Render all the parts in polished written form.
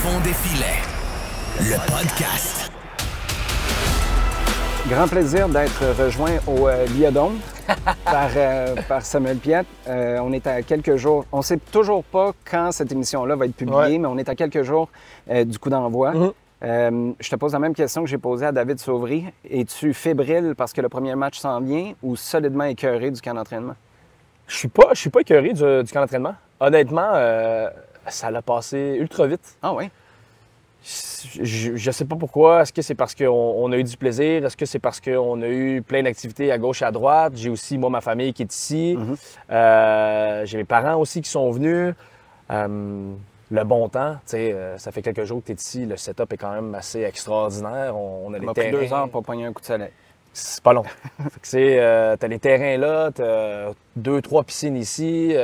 fond des filets, le podcast. Grand plaisir d'être rejoint au Liodome par Samuel Piette. On est à quelques jours, on ne sait toujours pas quand cette émission-là va être publiée, mais on est à quelques jours du coup d'envoi. Je te pose la même question que j'ai posée à David Sauvry. Es-tu fébrile parce que le premier match s'en vient ou solidement écœuré du camp d'entraînement? Je suis pas écœuré du camp d'entraînement. Honnêtement, ça l'a passé ultra vite. Ah oui? Je sais pas pourquoi. Est-ce que c'est parce qu'on a eu du plaisir? Est-ce que c'est parce qu'on a eu plein d'activités à gauche et à droite? J'ai aussi, moi, ma famille qui est ici. J'ai mes parents aussi qui sont venus. Le bon temps, tu sais, ça fait quelques jours que tu es ici. Le setup est quand même assez extraordinaire. On a les m'a terrains. pris 2 heures pour pogner un coup de soleil. C'est pas long. T'as les terrains là, t'as 2-3 piscines ici,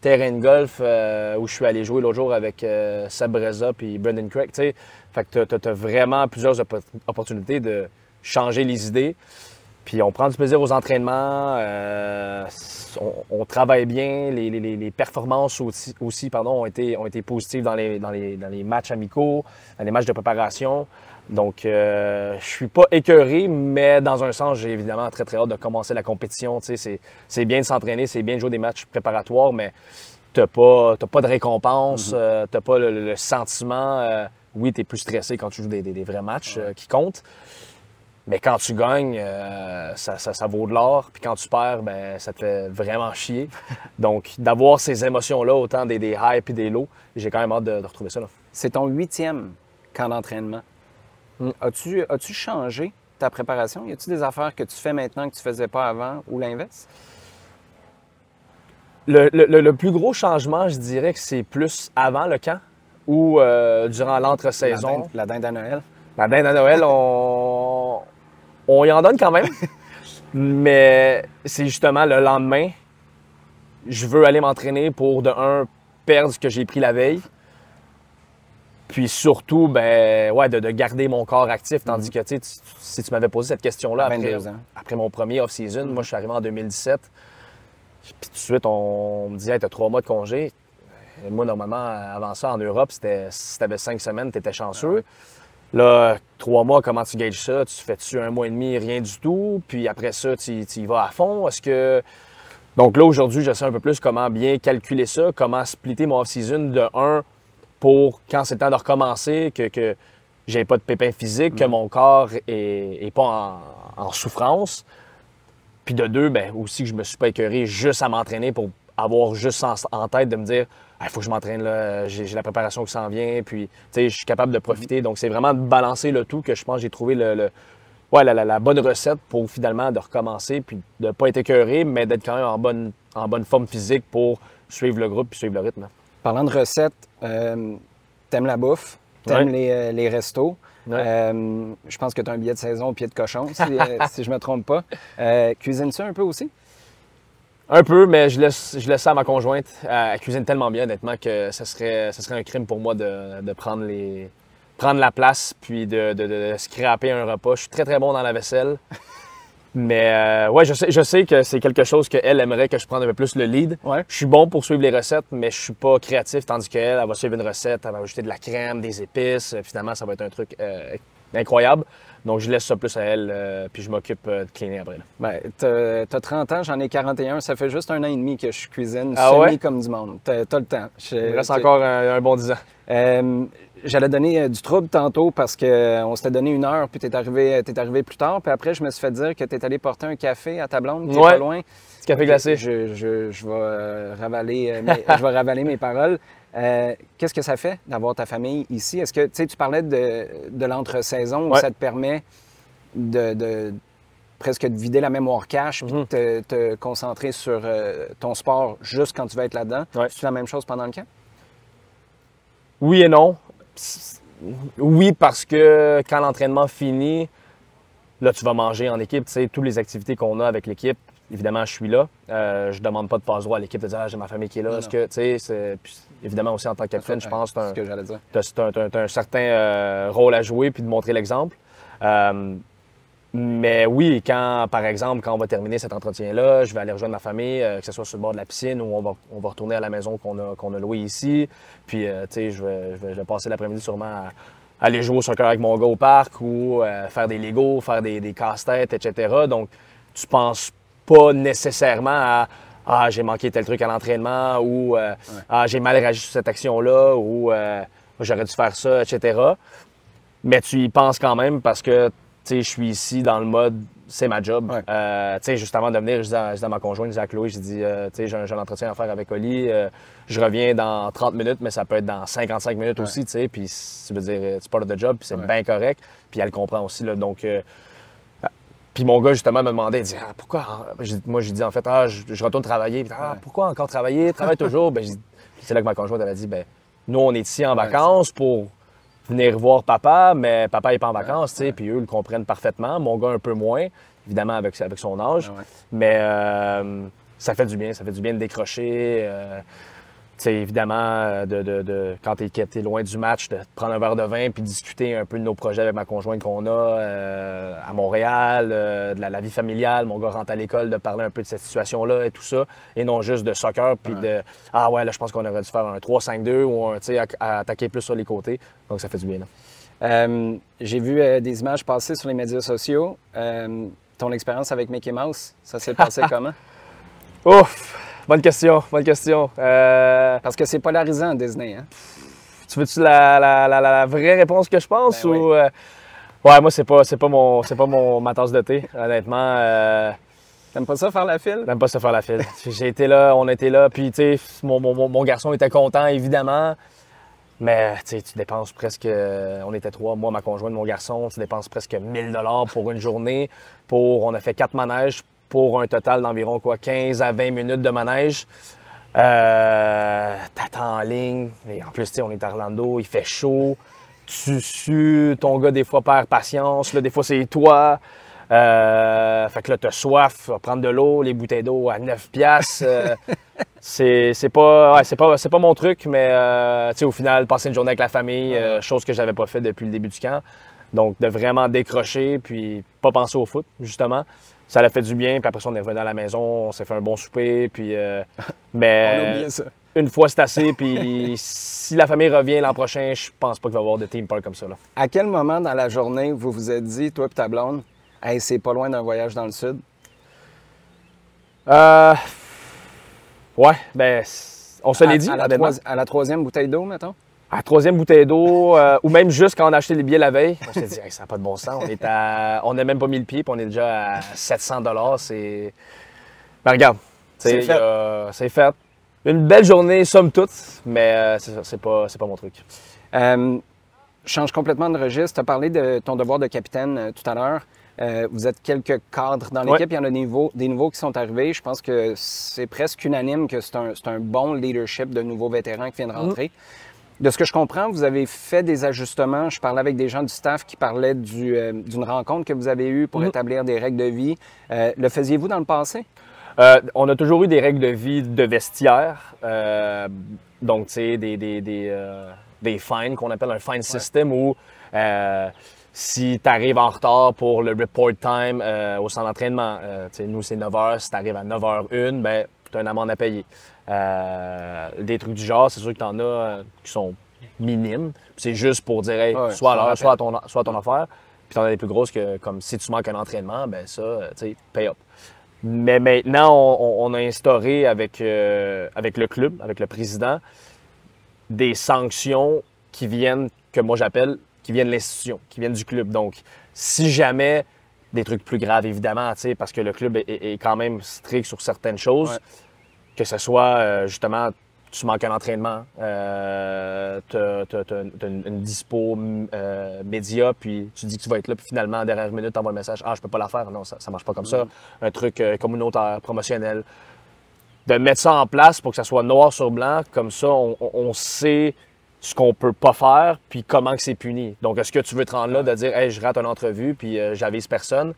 terrain de golf où je suis allé jouer l'autre jour avec Seb Breza et Brendan Craig. T'sais. Fait que t'as vraiment plusieurs opportunités de changer les idées. Puis on prend du plaisir aux entraînements, on travaille bien, les performances aussi ont été positives dans les matchs amicaux, dans les matchs de préparation. Donc, je suis pas écœuré, mais dans un sens, j'ai évidemment très, très hâte de commencer la compétition. C'est bien de s'entraîner, c'est bien de jouer des matchs préparatoires, mais t'as pas de récompense, t'as pas le sentiment. Oui, tu es plus stressé quand tu joues des vrais matchs qui comptent, mais quand tu gagnes, ça vaut de l'or. Puis quand tu perds, ben ça te fait vraiment chier. Donc, d'avoir ces émotions-là, autant des highs et des lows, j'ai quand même hâte de retrouver ça. C'est ton 8e camp d'entraînement. As-tu changé ta préparation? Y a-t-il des affaires que tu fais maintenant que tu faisais pas avant ou l'inverse? Le plus gros changement, je dirais que c'est plus avant le camp ou durant l'entre-saison. La dinde à Noël? La dinde à Noël, on y en donne quand même. Mais c'est justement le lendemain, je veux aller m'entraîner pour, perdre ce que j'ai pris la veille. Puis surtout, de garder mon corps actif. Tandis que, si tu m'avais posé cette question-là après mon premier off-season, moi, je suis arrivé en 2017. Puis tout de suite, on me disait, hey, t'as 3 mois de congé. Et moi, normalement, avant ça, en Europe, si t'avais 5 semaines, t'étais chanceux. Là, 3 mois, comment tu gages ça? Tu fais-tu 1 mois et demi, rien du tout? Puis après ça, tu y vas à fond? Donc là, aujourd'hui, je sais un peu plus comment bien calculer ça, comment splitter mon off-season pour quand c'est le temps de recommencer, que j'ai pas de pépins physiques, que mon corps est pas en souffrance. Puis de 2, aussi que je me suis pas écœuré juste à m'entraîner pour avoir juste en tête de me dire il faut que je m'entraîne là, j'ai la préparation qui s'en vient, puis je suis capable de profiter. Donc c'est vraiment de balancer le tout que je pense que j'ai trouvé la bonne recette pour finalement de recommencer, puis de ne pas être écœuré, mais d'être quand même en bonne forme physique pour suivre le groupe puis suivre le rythme. Parlant de recettes, t'aimes la bouffe, t'aimes les restos. Ouais. Je pense que tu as un billet de saison au pied de cochon, si je me trompe pas. Cuisines-tu un peu aussi? Un peu, mais je laisse ça à ma conjointe. Elle cuisine tellement bien, honnêtement, que ce serait un crime pour moi de prendre la place puis de scraper un repas. Je suis très, très bon dans la vaisselle. Mais je sais que c'est quelque chose qu'elle aimerait que je prenne un peu plus le lead. Ouais. Je suis bon pour suivre les recettes, mais je suis pas créatif, tandis qu'elle, elle va suivre une recette, elle va ajouter de la crème, des épices. Finalement, ça va être un truc incroyable. Donc, je laisse ça plus à elle, puis je m'occupe de cleaner après. T'as 30 ans, j'en ai 41. Ça fait juste 1 an et demi que je cuisine comme du monde. T'as le temps. Il reste encore un bon 10 ans. J'allais donner du trouble tantôt parce qu'on s'était donné 1 heure, puis t'es arrivé plus tard. Puis après, je me suis fait dire que t'es allé porter un café à ta blonde, qui est pas loin. Petit café glacé. Je vais ravaler mes paroles. Qu'est-ce que ça fait d'avoir ta famille ici? Est-ce que tu parlais de l'entre-saison où ça te permet de presque de vider la mémoire cache puis de te concentrer sur ton sport juste quand tu vas être là-dedans? C'est la même chose pendant le camp? Oui et non. Oui, parce que quand l'entraînement finit, là, tu vas manger en équipe. Tu sais, toutes les activités qu'on a avec l'équipe, évidemment, je suis là. Je demande pas de passe-droit à l'équipe de dire j'ai ma famille qui est là. Est-ce que, tu sais, évidemment aussi en tant que capitaine, je pense que tu as un certain rôle à jouer puis de montrer l'exemple. Mais oui, par exemple, quand on va terminer cet entretien-là, je vais aller rejoindre ma famille, que ce soit sur le bord de la piscine ou on va retourner à la maison qu'on a louée ici. Puis, tu sais, je vais passer l'après-midi sûrement à aller jouer au soccer avec mon gars au parc ou faire des Legos, faire des casse-têtes, etc. Donc, tu penses pas nécessairement à « Ah, j'ai manqué tel truc à l'entraînement » ou Ah, j'ai mal réagi sur cette action-là » ou J'aurais dû faire ça, etc. » Mais tu y penses quand même parce que je suis ici dans le mode, c'est ma job. Ouais. Juste avant de venir, je dis à ma conjointe, je dis à Chloé, j'ai dit, j'ai un entretien à faire avec Oli. Je reviens dans 30 minutes, mais ça peut être dans 55 minutes aussi, puis ça veut dire, c'est part of the job, puis c'est bien correct. Puis elle comprend aussi, là, donc... puis mon gars, justement, me demandait, il dit, pourquoi? Moi, j'ai dit, en fait, je retourne travailler. Puis, pourquoi encore travailler? Travaille toujours. C'est là que ma conjointe, elle a dit, nous, on est ici en vacances pour venir voir papa, mais papa n'est pas en vacances, tu sais, puis eux le comprennent parfaitement. Mon gars un peu moins, évidemment avec son âge, mais ça fait du bien de décrocher. Tu sais, évidemment, quand tu es loin du match, de prendre un verre de vin puis discuter un peu de nos projets avec ma conjointe qu'on a à Montréal, de la vie familiale. Mon gars rentre à l'école, de parler un peu de cette situation-là et tout ça, et non juste de soccer puis de « Ah ouais, là, je pense qu'on aurait dû faire un 3-5-2 ou tu sais, attaquer plus sur les côtés. » Donc, ça fait du bien, là. J'ai vu des images passer sur les médias sociaux. Ton expérience avec Mickey Mouse, ça s'est passé comment? Ouf! Bonne question. Parce que c'est polarisant, Disney, hein? Tu veux-tu la vraie réponse que je pense? Oui. Ouais, moi, c'est pas ma tasse de thé, honnêtement. T'aimes pas ça faire la file? J'aime pas ça faire la file. J'ai été là, on était là, puis tu sais, mon garçon était content, évidemment. Mais tu dépenses presque, on était 3, moi, ma conjointe, mon garçon, tu dépenses presque 1000 $ pour une journée. On a fait 4 manèges pour un total d'environ 15 à 20 minutes de manège. T'attends en ligne. Et en plus, on est à Orlando, il fait chaud. Tu sues, ton gars, des fois, perd patience. Là, des fois, c'est toi. Fait que là, t'as soif, tu vas prendre de l'eau, les bouteilles d'eau à 9 $. C'est pas mon truc, mais au final, passer une journée avec la famille, chose que j'avais pas fait depuis le début du camp. Donc, de vraiment décrocher, puis pas penser au foot, justement. Ça l'a fait du bien, puis après ça, on est revenu à la maison, on s'est fait un bon souper, puis... mais on a oublié ça. Une fois, c'est assez, puis si la famille revient l'an prochain, je pense pas qu'il va y avoir de team park comme ça, là. À quel moment dans la journée vous vous êtes dit, toi et ta blonde, « Hey, c'est pas loin d'un voyage dans le sud » ? Ouais, on se l'est dit. À la troisième bouteille d'eau, mettons? À la troisième bouteille d'eau, ou même juste quand on a acheté les billets la veille, on s'est dit, hey, ça n'a pas de bon sens. On n'a même pas mis le pied, puis on est déjà à 700 $. C'est. Ben regarde, c'est fait. Une belle journée, somme toute, mais c'est ça, c'est pas mon truc. Je change complètement de registre. Tu as parlé de ton devoir de capitaine tout à l'heure. Vous êtes quelques cadres dans l'équipe. Il y en a des nouveaux qui sont arrivés. Je pense que c'est presque unanime que c'est un bon leadership de nouveaux vétérans qui viennent rentrer. De ce que je comprends, vous avez fait des ajustements. Je parlais avec des gens du staff qui parlaient d'une rencontre que vous avez eue pour établir des règles de vie. Le faisiez-vous dans le passé? On a toujours eu des règles de vie de vestiaire. Donc, tu sais, des fines qu'on appelle un fine system où si tu arrives en retard pour le report time au centre d'entraînement, nous, c'est 9 h. Si tu arrives à 9h01, ben, tu as une amende à payer. Des trucs du genre, c'est sûr que tu en as qui sont minimes. C'est juste pour dire, hey, soit à l'heure, soit à ton affaire. Puis tu en as des plus grosses que, comme si tu manques un entraînement, ben ça, tu sais, pay up. Mais maintenant, on a instauré avec le club, avec le président, des sanctions qui viennent, que moi j'appelle, qui viennent de l'institution, qui viennent du club. Donc, si jamais, des trucs plus graves, évidemment, tu sais, parce que le club est quand même strict sur certaines choses, que ce soit, justement, tu manques un entraînement, tu as une dispo média, puis tu dis que tu vas être là, puis finalement, à la dernière minute, tu envoies le message « Ah, je peux pas la faire. » Non, ça marche pas comme ça. Un truc communautaire, promotionnel. De mettre ça en place pour que ça soit noir sur blanc, comme ça, on sait ce qu'on peut pas faire, puis comment que c'est puni. Donc, est-ce que tu veux te rendre là de dire « Hey, je rate une entrevue, puis j'avise personne. »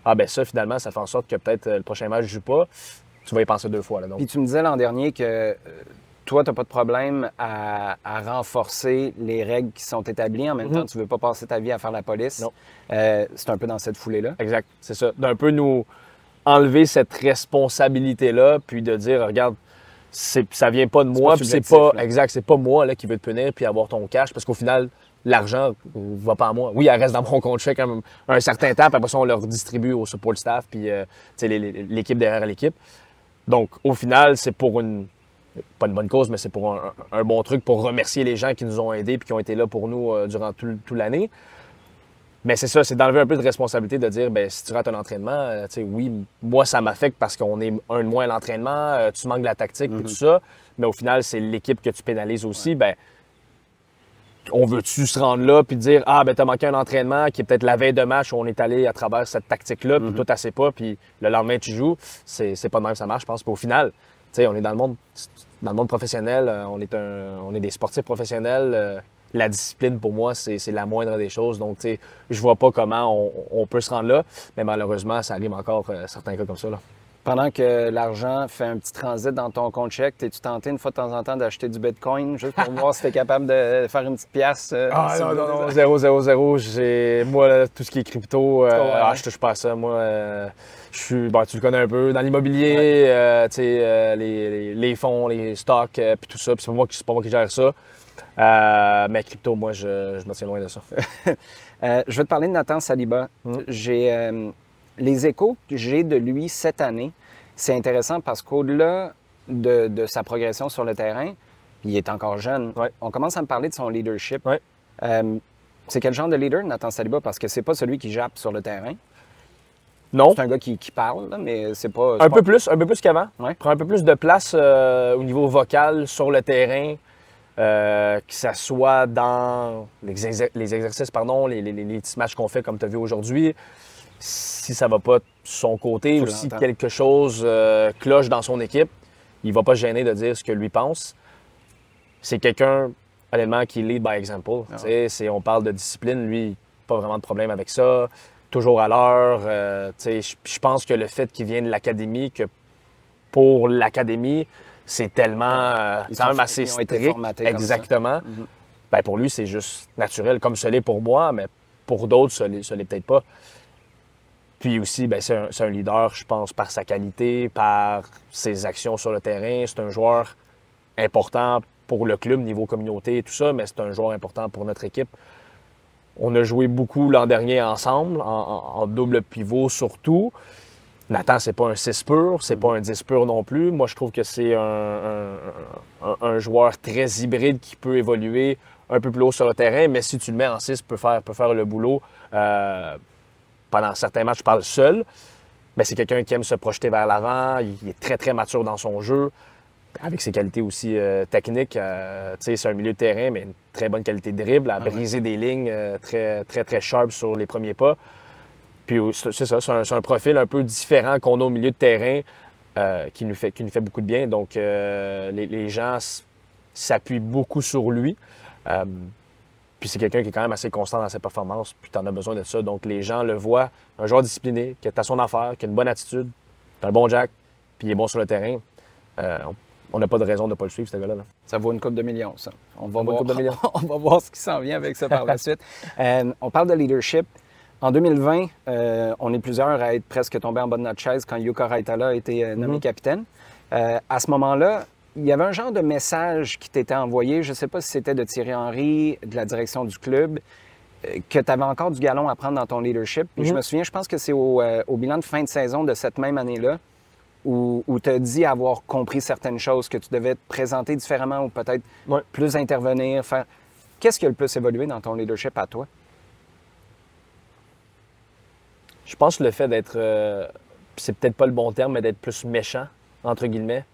Ah ben ça, finalement, ça fait en sorte que peut-être le prochain match, je joue pas. Tu vas y penser 2 fois. Là, donc. Puis tu me disais l'an dernier que toi, tu n'as pas de problème à renforcer les règles qui sont établies. En même temps, tu ne veux pas passer ta vie à faire la police. Non. C'est un peu dans cette foulée-là. Exact, c'est ça. D'un peu nous enlever cette responsabilité-là, puis de dire, regarde, ça vient pas de moi, puis c'est pas, exact, c'est pas moi là, qui veux te punir puis avoir ton cash, parce qu'au final, l'argent va pas à moi. Oui, elle reste dans mon compte chèque un certain temps, puis après ça, on le redistribue au support staff, puis l'équipe derrière l'équipe. Donc, au final, c'est pour pas une bonne cause, mais c'est pour un bon truc, pour remercier les gens qui nous ont aidés puis qui ont été là pour nous durant toute l'année. Mais c'est ça, c'est d'enlever un peu de responsabilité, de dire, ben si tu rates un entraînement, oui, moi, ça m'affecte parce qu'on est un de moins à l'entraînement, tu manques de la tactique et tout ça, mais au final, c'est l'équipe que tu pénalises aussi. Ben, on veut-tu se rendre là puis dire, ah, ben t'as manqué un entraînement qui est peut-être la veille de match où on est allé à travers cette tactique-là, puis toi, t'assais pas, puis le lendemain, tu joues. C'est pas de même que ça marche, je pense. Puis au final, on est dans le monde professionnel, on est des sportifs professionnels. La discipline, pour moi, c'est la moindre des choses. Donc, je vois pas comment on peut se rendre là. Mais malheureusement, ça arrive encore certains cas comme ça. Là. Pendant que l'argent fait un petit transit dans ton compte chèque, t'es-tu tenté une fois de temps en temps d'acheter du Bitcoin juste pour voir si t'es capable de faire une petite pièce? Non, 0. Moi, là, tout ce qui est crypto, je touche pas à ça. Moi, je suis, tu le connais un peu, dans l'immobilier, les fonds, les stocks, puis tout ça. Puis c'est pas moi qui gère ça. Mais crypto, moi, je me tiens loin de ça. Je vais te parler de Nathan Saliba. J'ai les échos que j'ai de lui cette année. C'est intéressant parce qu'au-delà de sa progression sur le terrain, il est encore jeune, on commence à me parler de son leadership. C'est quel genre de leader, Nathan Saliba? Parce que c'est pas celui qui jappe sur le terrain. Non. C'est un gars qui parle, là, mais c'est pas... Un peu plus qu'avant. Prend un peu plus de place au niveau vocal sur le terrain. Que ça soit dans les exercices, les petits matchs qu'on fait comme tu as vu aujourd'hui. Si ça va pas de son côté ou si quelque chose cloche dans son équipe, il va pas se gêner de dire ce que lui pense. C'est quelqu'un, honnêtement, qui lead by example. On parle de discipline, lui, pas vraiment de problème avec ça. Toujours à l'heure. Je pense que le fait qu'il vienne de l'académie, que pour l'académie, c'est tellement quand même assez strict. Exactement. Ben, pour lui, c'est juste naturel, comme ce l'est pour moi, mais pour d'autres, ce l'est peut-être pas. Puis aussi, ben, c'est un leader, je pense, par sa qualité, par ses actions sur le terrain. C'est un joueur important pour le club, niveau communauté et tout ça, mais c'est un joueur important pour notre équipe. On a joué beaucoup l'an dernier ensemble, en double pivot surtout. Nathan, c'est pas un 6 pur, c'est pas un 10 pur non plus. Moi, je trouve que c'est un joueur très hybride qui peut évoluer un peu plus haut sur le terrain, mais si tu le mets en 6, peut faire le boulot. Pendant certains matchs, je parle seul, mais c'est quelqu'un qui aime se projeter vers l'avant. Il est très, très mature dans son jeu, avec ses qualités aussi techniques. C'est un milieu de terrain, mais une très bonne qualité de dribble, à briser des lignes très, très, très sharp sur les premiers pas. Puis c'est ça, c'est un profil un peu différent qu'on a au milieu de terrain qui nous fait beaucoup de bien. Donc, les gens s'appuient beaucoup sur lui. Puis c'est quelqu'un qui est quand même assez constant dans ses performances, puis tu en as besoin de ça. Donc les gens le voient, un joueur discipliné, qui a son affaire, qui a une bonne attitude, qui a un bon jack, puis il est bon sur le terrain. On n'a pas de raison de ne pas le suivre, ce gars-là. Ça vaut une coupe de millions, ça. On va voir ce qui s'en vient avec ça par la suite. On parle de leadership. En 2020, on est plusieurs à être presque tombés en bas de notre chaise quand Jukka Raitala a été nommé capitaine. À ce moment-là, il y avait un genre de message qui t'était envoyé, je ne sais pas si c'était de Thierry Henry, de la direction du club, que tu avais encore du galon à prendre dans ton leadership. Puis je me souviens, je pense que c'est au bilan de fin de saison de cette même année-là où tu as dit avoir compris certaines choses, que tu devais te présenter différemment ou peut-être plus intervenir, faire... Qu'est-ce qui a le plus évolué dans ton leadership à toi? Je pense que le fait d'être, c'est peut-être pas le bon terme, mais d'être plus méchant, entre guillemets.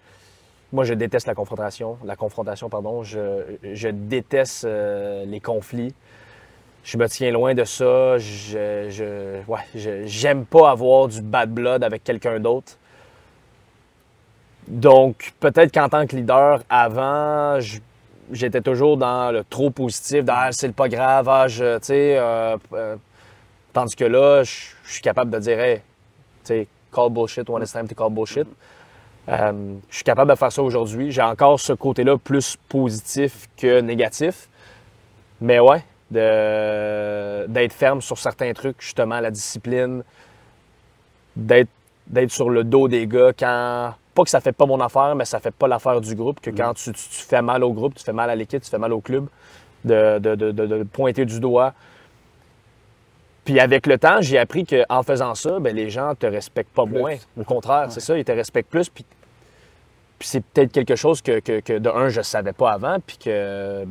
Moi, je déteste la confrontation. Je déteste les conflits. Je me tiens loin de ça. J'aime pas avoir du bad blood avec quelqu'un d'autre. Donc, peut-être qu'en tant que leader, avant, j'étais toujours dans le trop positif, dans c'est pas grave, tandis que là, je suis capable de dire, hey, call bullshit when it's time to call bullshit. Je suis capable de faire ça aujourd'hui. J'ai encore ce côté-là plus positif que négatif. Mais ouais, d'être ferme sur certains trucs, justement, la discipline, d'être sur le dos des gars quand... Pas que ça fait pas mon affaire, mais ça fait pas l'affaire du groupe, que quand tu fais mal au groupe, tu fais mal à l'équipe, tu fais mal au club, de pointer du doigt. Puis avec le temps, j'ai appris qu'en faisant ça, ben, les gens te respectent pas moins. Au contraire, c'est ça, ils te respectent plus. Puis c'est peut-être quelque chose que de un, je savais pas avant, puis que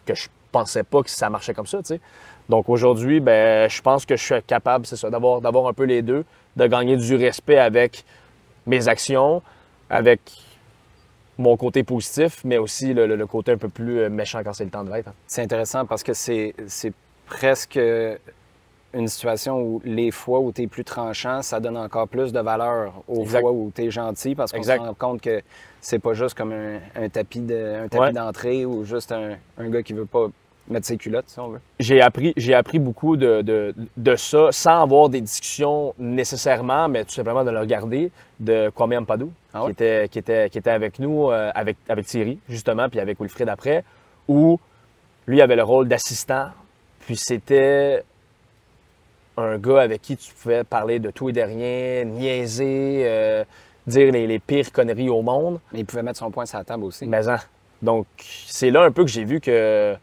je pensais pas que ça marchait comme ça, tu sais. Donc aujourd'hui, ben, je pense que je suis capable, c'est ça, d'avoir un peu les deux, de gagner du respect avec mes actions, avec mon côté positif, mais aussi le côté un peu plus méchant quand c'est le temps de l'être. Hein. C'est intéressant parce que c'est presque une situation où les fois où tu es plus tranchant, ça donne encore plus de valeur aux fois où tu es gentil parce qu'on se rend compte que c'est pas juste comme un tapis d'entrée ou juste un gars qui veut pas mettre ses culottes, si on veut. J'ai appris beaucoup de ça sans avoir des discussions nécessairement, mais tout simplement de le regarder, de Kwame Ampadu, qui était avec nous, avec Thierry, justement, puis avec Wilfrid après, où lui avait le rôle d'assistant, puis c'était un gars avec qui tu pouvais parler de tout et de rien, niaiser, dire les pires conneries au monde. Mais il pouvait mettre son poing sur la table aussi. Mais donc, c'est là un peu que j'ai vu que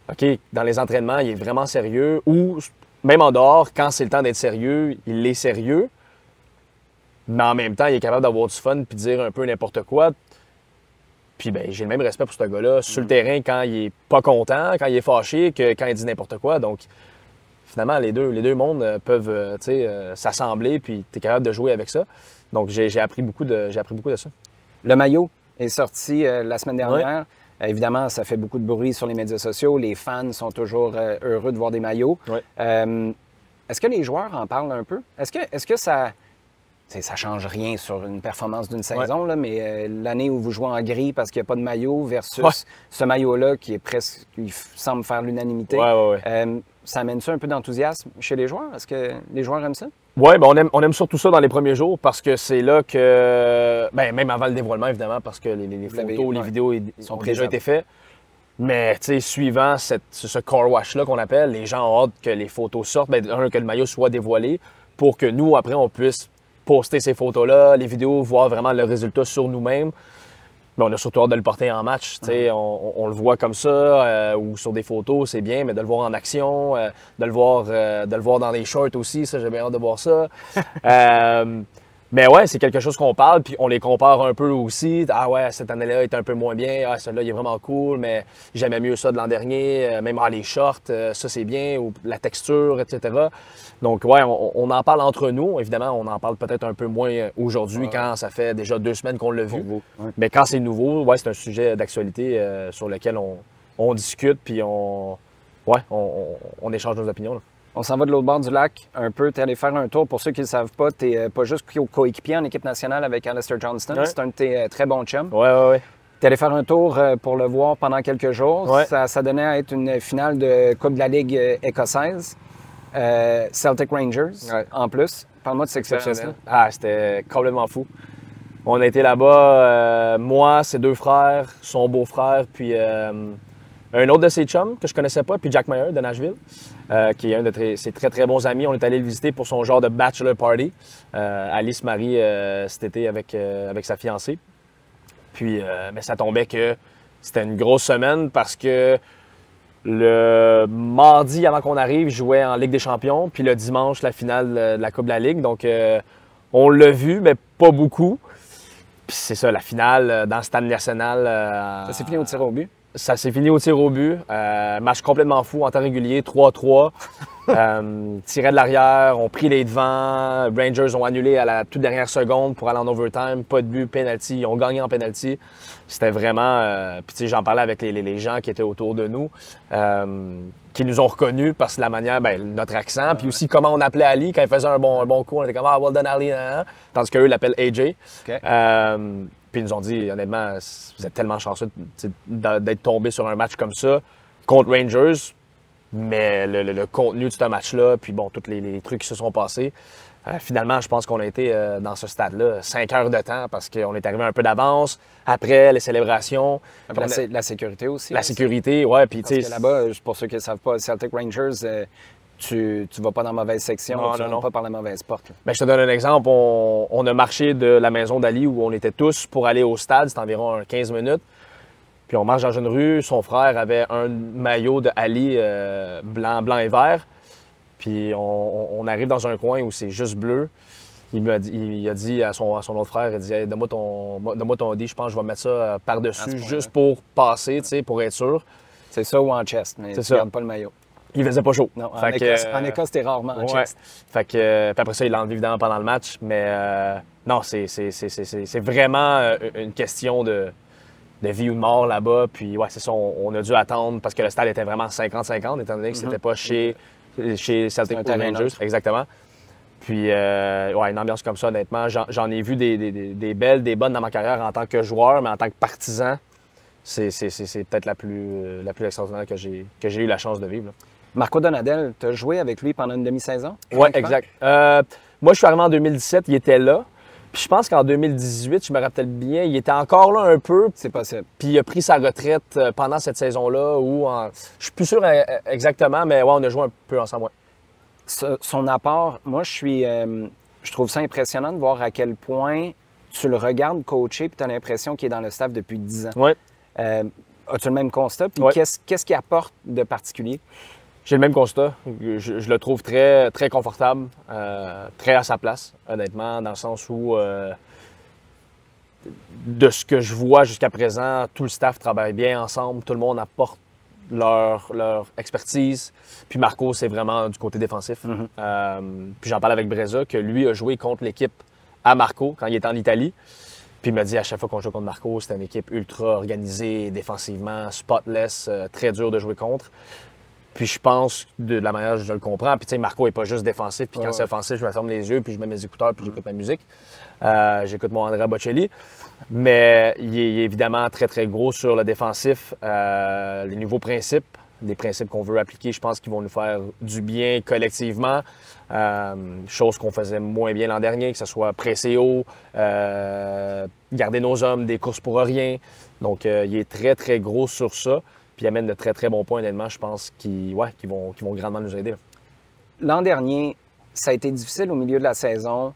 OK, dans les entraînements, il est vraiment sérieux ou même en dehors, quand c'est le temps d'être sérieux, il est sérieux. Mais en même temps, il est capable d'avoir du fun puis de dire un peu n'importe quoi. Puis ben, j'ai le même respect pour ce gars-là sur le terrain quand il est pas content, quand il est fâché, que quand il dit n'importe quoi. Donc, finalement, les deux mondes peuvent s'assembler puis tu es capable de jouer avec ça. Donc, j'ai appris beaucoup de ça. Le maillot est sorti la semaine dernière. Évidemment, ça fait beaucoup de bruit sur les médias sociaux. Les fans sont toujours heureux de voir des maillots. Ouais. Est-ce que les joueurs en parlent un peu? Est-ce que ça... Ça change rien sur une performance d'une saison, là, mais l'année où vous jouez en gris parce qu'il n'y a pas de maillot versus ce maillot-là qui semble faire l'unanimité, ça amène ça un peu d'enthousiasme chez les joueurs? Est-ce que les joueurs aiment ça? Oui, ben on aime surtout ça dans les premiers jours parce que c'est là que, ben, même avant le dévoilement évidemment, parce que les photos, les vidéos ont déjà été faites. Mais tu sais, suivant ce car wash-là qu'on appelle, les gens ont hâte que les photos sortent, ben, que le maillot soit dévoilé pour que nous, après, on puisse poster ces photos-là, les vidéos, voir vraiment le résultat sur nous-mêmes. Mais on a surtout hâte de le porter en match. On le voit comme ça ou sur des photos, c'est bien, mais de le voir en action, de le voir dans les shorts aussi, ça, j'ai bien hâte de voir ça. Mais ouais, c'est quelque chose qu'on parle, puis on les compare un peu aussi. Ah ouais, cette année-là est un peu moins bien. Ah, celle-là, il est vraiment cool, mais j'aimais mieux ça de l'an dernier. Même les shorts, ça c'est bien, ou la texture, etc. Donc ouais, on en parle entre nous. Évidemment, on en parle peut-être un peu moins aujourd'hui quand ça fait déjà 2 semaines qu'on l'a vu. Mais quand c'est nouveau, ouais, c'est un sujet d'actualité sur lequel on discute, puis on échange nos opinions. Là. On s'en va de l'autre bord du lac un peu. Tu es allé faire un tour. Pour ceux qui ne le savent pas, tu n'es pas juste coéquipier en équipe nationale avec Alistair Johnston. C'est un de tes très bons chums. Oui. Tu es allé faire un tour pour le voir pendant quelques jours. Ouais. Ça donnait à être une finale de Coupe de la Ligue écossaise. Celtic Rangers, en plus. Parle-moi de cette expérience-là. Ah, c'était complètement fou. On a été là-bas, moi, ses 2 frères, son beau-frère, puis un autre de ses chums que je connaissais pas, puis Jack Meyer de Nashville, qui est un de ses très, très bons amis. On est allé le visiter pour son genre de bachelor party. Alice marie cet été avec sa fiancée. Puis, mais ça tombait que c'était une grosse semaine parce que le mardi, avant qu'on arrive, je jouais en Ligue des champions. Puis le dimanche, la finale de la Coupe de la Ligue. Donc, on l'a vu, mais pas beaucoup. Puis c'est ça, la finale dans le stade national. Ça s'est fini au tir au but? Ça s'est fini au tir au but. Match complètement fou, en temps régulier, 3-3. Tirait de l'arrière, on pris les devants. Rangers ont annulé à la toute dernière seconde pour aller en overtime. Pas de but, penalty. Ils ont gagné en penalty. C'était vraiment... Puis tu sais, j'en parlais avec les gens qui étaient autour de nous, qui nous ont reconnus parce que la manière, notre accent, puis aussi comment on appelait Ali quand il faisait un bon coup. On était comme « Ah, well done Ali! » Tandis qu'eux l'appellent AJ. Okay. Puis ils nous ont dit, honnêtement, vous êtes tellement chanceux d'être tombé sur un match comme ça contre Rangers. Mais le contenu de ce match-là, puis bon, tous les trucs qui se sont passés, Finalement, je pense qu'on a été dans ce stade-là 5 heures de temps parce qu'on est arrivé un peu d'avance. Après, les célébrations. La sécurité aussi. La sécurité, oui. Puis, parce que là-bas, pour ceux qui ne savent pas, Celtic Rangers, tu vas pas dans la mauvaise section, tu ne vas pas par la mauvaise porte. Bien, je te donne un exemple. On a marché de la maison d'Ali où on était tous pour aller au stade. C'est environ 15 minutes. Puis on marche dans une rue. Son frère avait un maillot de Ali blanc et vert. Puis on arrive dans un coin où c'est juste bleu. Il a dit à son autre frère, il dit hey, donne-moi ton hoodie, je pense que je vais mettre ça par-dessus juste pour passer, pour être sûr. C'est ça ou en chest, mais tu ne gardes pas le maillot. Il faisait pas chaud. Non, en Écosse, c'était rarement en chest. Fait que, puis après ça, il l'a enlevé évidemment pendant le match. Mais non, c'est vraiment une question de vie ou de mort là-bas. Puis ouais, c'est ça, on a dû attendre parce que le stade était vraiment 50-50, étant donné que c'était pas chez Celtic Rangers. Exactement. Puis, une ambiance comme ça, honnêtement, j'en ai vu des belles, des bonnes dans ma carrière en tant que joueur, mais en tant que partisan, c'est peut-être la plus extraordinaire que j'ai eu la chance de vivre. Là. Marco Donadel, tu as joué avec lui pendant une demi-saison? Oui, exact. Moi, je suis arrivé en 2017, il était là. Puis je pense qu'en 2018, je me rappelle bien, il était encore là un peu. C'est possible. Puis il a pris sa retraite pendant cette saison-là. Je suis plus sûr exactement, mais ouais, on a joué un peu ensemble. Ouais. Son apport, moi, je trouve ça impressionnant de voir à quel point tu le regardes coacher puis tu as l'impression qu'il est dans le staff depuis 10 ans. Oui. As-tu le même constat? Puis ouais. Qu'est-ce qu'il apporte de particulier? J'ai le même constat. Je le trouve très, très confortable, très à sa place, honnêtement, dans le sens où, de ce que je vois jusqu'à présent, tout le staff travaille bien ensemble, tout le monde apporte leur expertise. Puis Marco, c'est vraiment du côté défensif. Mm-hmm. Puis j'en parle avec Breza, que lui a joué contre l'équipe à Marco quand il était en Italie. Puis il m'a dit à chaque fois qu'on joue contre Marco, c'était une équipe ultra organisée, défensivement, spotless, très dur de jouer contre. Puis je pense, de la manière dont je le comprends, puis tu sais, Marco n'est pas juste défensif, puis quand c'est offensif, je me ferme les yeux, puis je mets mes écouteurs, puis j'écoute ma musique. J'écoute mon Andrea Bocelli. Mais il est évidemment très, très gros sur le défensif. Les nouveaux principes, des principes qu'on veut appliquer, je pense qu'ils vont nous faire du bien collectivement. Chose qu'on faisait moins bien l'an dernier, que ce soit presser haut, garder nos hommes, des courses pour rien. Donc, il est très, très gros sur ça. Puis il amène de très, très bons points, honnêtement, je pense, qui vont grandement nous aider. L'an dernier, ça a été difficile au milieu de la saison.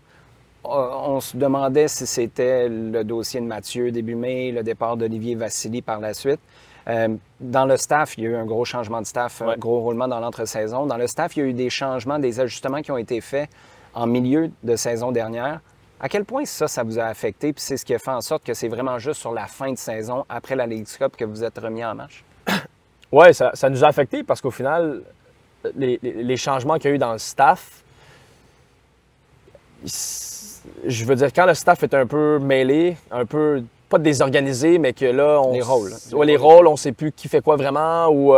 On se demandait si c'était le dossier de Mathieu début mai, le départ d'Olivier Vassili par la suite. Dans le staff, il y a eu un gros changement de staff, un gros roulement dans l'entre-saison. Dans le staff, il y a eu des changements, des ajustements qui ont été faits en milieu de saison dernière. À quel point ça vous a affecté? Puis c'est ce qui a fait en sorte que c'est vraiment juste sur la fin de saison, après la Leagues Cup, que vous êtes remis en marche? Oui, ça nous a affecté parce qu'au final, les changements qu'il y a eu dans le staff, je veux dire, quand le staff est un peu mêlé, un peu, pas désorganisé, mais que là, les rôles. Les rôles, on ne sait plus qui fait quoi vraiment, ou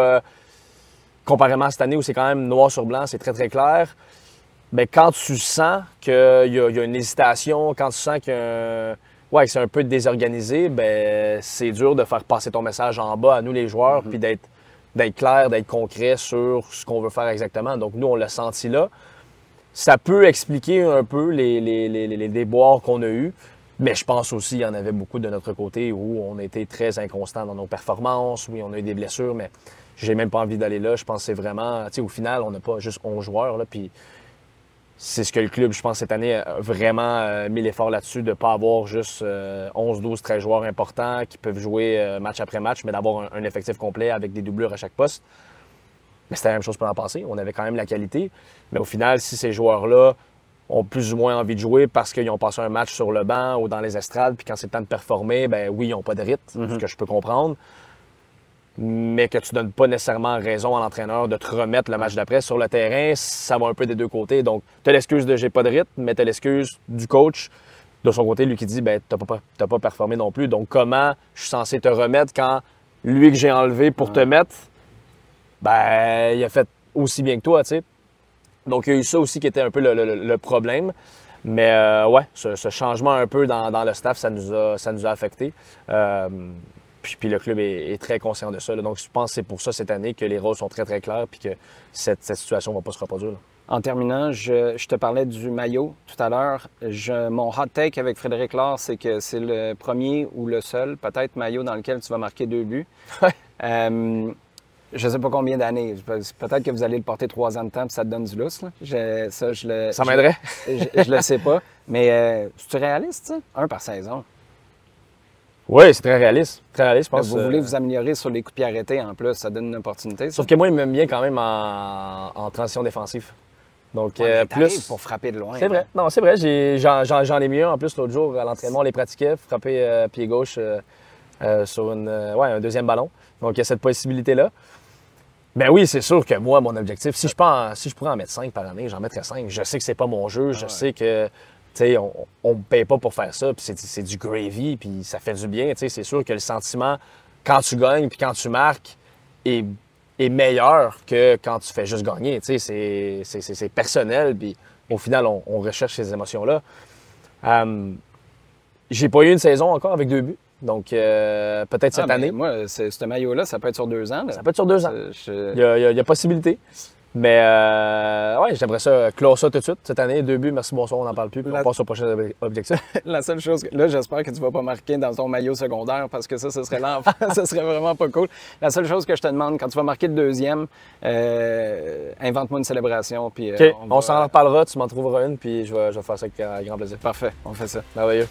comparément à cette année où c'est quand même noir sur blanc, c'est très, très clair. Bien, quand tu sens qu'il y a une hésitation, quand tu sens que c'est un peu désorganisé, ben c'est dur de faire passer ton message en bas à nous les joueurs, puis d'être clair, d'être concret sur ce qu'on veut faire exactement. Donc nous, on l'a senti là. Ça peut expliquer un peu les déboires qu'on a eus, mais je pense aussi qu'il y en avait beaucoup de notre côté où on était très inconstant dans nos performances, oui, on a eu des blessures, mais j'ai même pas envie d'aller là. Je pense que c'est vraiment, tu sais, au final, on n'a pas juste 11 joueurs, là, puis c'est ce que le club, je pense, cette année a vraiment mis l'effort là-dessus, de ne pas avoir juste 11, 12, 13 joueurs importants qui peuvent jouer match après match, mais d'avoir un effectif complet avec des doublures à chaque poste. Mais c'était la même chose pour l'an passé. On avait quand même la qualité. Mais au final, si ces joueurs-là ont plus ou moins envie de jouer parce qu'ils ont passé un match sur le banc ou dans les estrades, puis quand c'est le temps de performer, ben oui, ils n'ont pas de rythme, ce que je peux comprendre. Mais que tu ne donnes pas nécessairement raison à l'entraîneur de te remettre le match d'après sur le terrain, ça va un peu des deux côtés. Donc, tu as l'excuse de « j'ai pas de rythme », mais tu as l'excuse du coach de son côté, lui qui dit « ben t'as pas performé non plus, donc comment je suis censé te remettre quand lui que j'ai enlevé pour te mettre, ben il a fait aussi bien que toi, tu sais. » Donc, il y a eu ça aussi qui était un peu le problème. Mais ce changement un peu dans le staff, ça nous a affectés. Puis le club est très conscient de ça. Là. Donc, je pense que c'est pour ça cette année que les rôles sont très, très clairs et que cette situation ne va pas se reproduire. Là. En terminant, je te parlais du maillot tout à l'heure. Mon hot take avec Frédéric Laure, c'est que c'est le premier ou le seul, peut-être, maillot dans lequel tu vas marquer 2 buts. Je ne sais pas combien d'années. Peut-être que vous allez le porter 3 ans de temps et ça te donne du lousse. Là. Ça m'aiderait. Je le sais pas. Mais c'est réaliste, ça? 1 par saison. Oui, c'est très réaliste. Très réaliste, je pense. Vous voulez vous améliorer sur les coups de pied arrêtés en plus. Ça donne une opportunité. Ça. Sauf que moi, il m'aime bien quand même en transition défensive. Donc, plus. Pour frapper de loin. C'est vrai. Non, c'est vrai. J'en ai mis un en plus l'autre jour à l'entraînement. On les pratiquait, frapper pied gauche sur un deuxième ballon. Donc, il y a cette possibilité-là. Ben oui, c'est sûr que moi, mon objectif, si je pourrais en mettre 5 par année, j'en mettrais 5. Je sais que c'est pas mon jeu. Je sais que, tu sais, on me paye pas pour faire ça. Puis c'est du gravy, puis ça fait du bien. Tu sais, c'est sûr que le sentiment, quand tu gagnes puis quand tu marques, est meilleur que quand tu fais juste gagner. Tu sais, c'est personnel, puis au final, on recherche ces émotions-là. J'ai pas eu une saison encore avec 2 buts. Donc, peut-être cette année. Moi, ce maillot-là, ça peut être sur 2 ans. Là. Ça peut être sur 2 ans. Il y a possibilité. Mais, ouais, j'aimerais ça clore ça tout de suite. Cette année, 2 buts, merci, bonsoir, on n'en parle plus. Puis on passe au prochain objectif. La seule chose, là, j'espère que tu vas pas marquer dans ton maillot secondaire parce que ça serait l'enfer. Ça serait vraiment pas cool. La seule chose que je te demande, quand tu vas marquer le 2e, invente-moi une célébration. Puis, OK, on s'en reparlera, tu m'en trouveras une, puis je vais faire ça avec grand plaisir. Parfait, on fait ça. Merveilleux.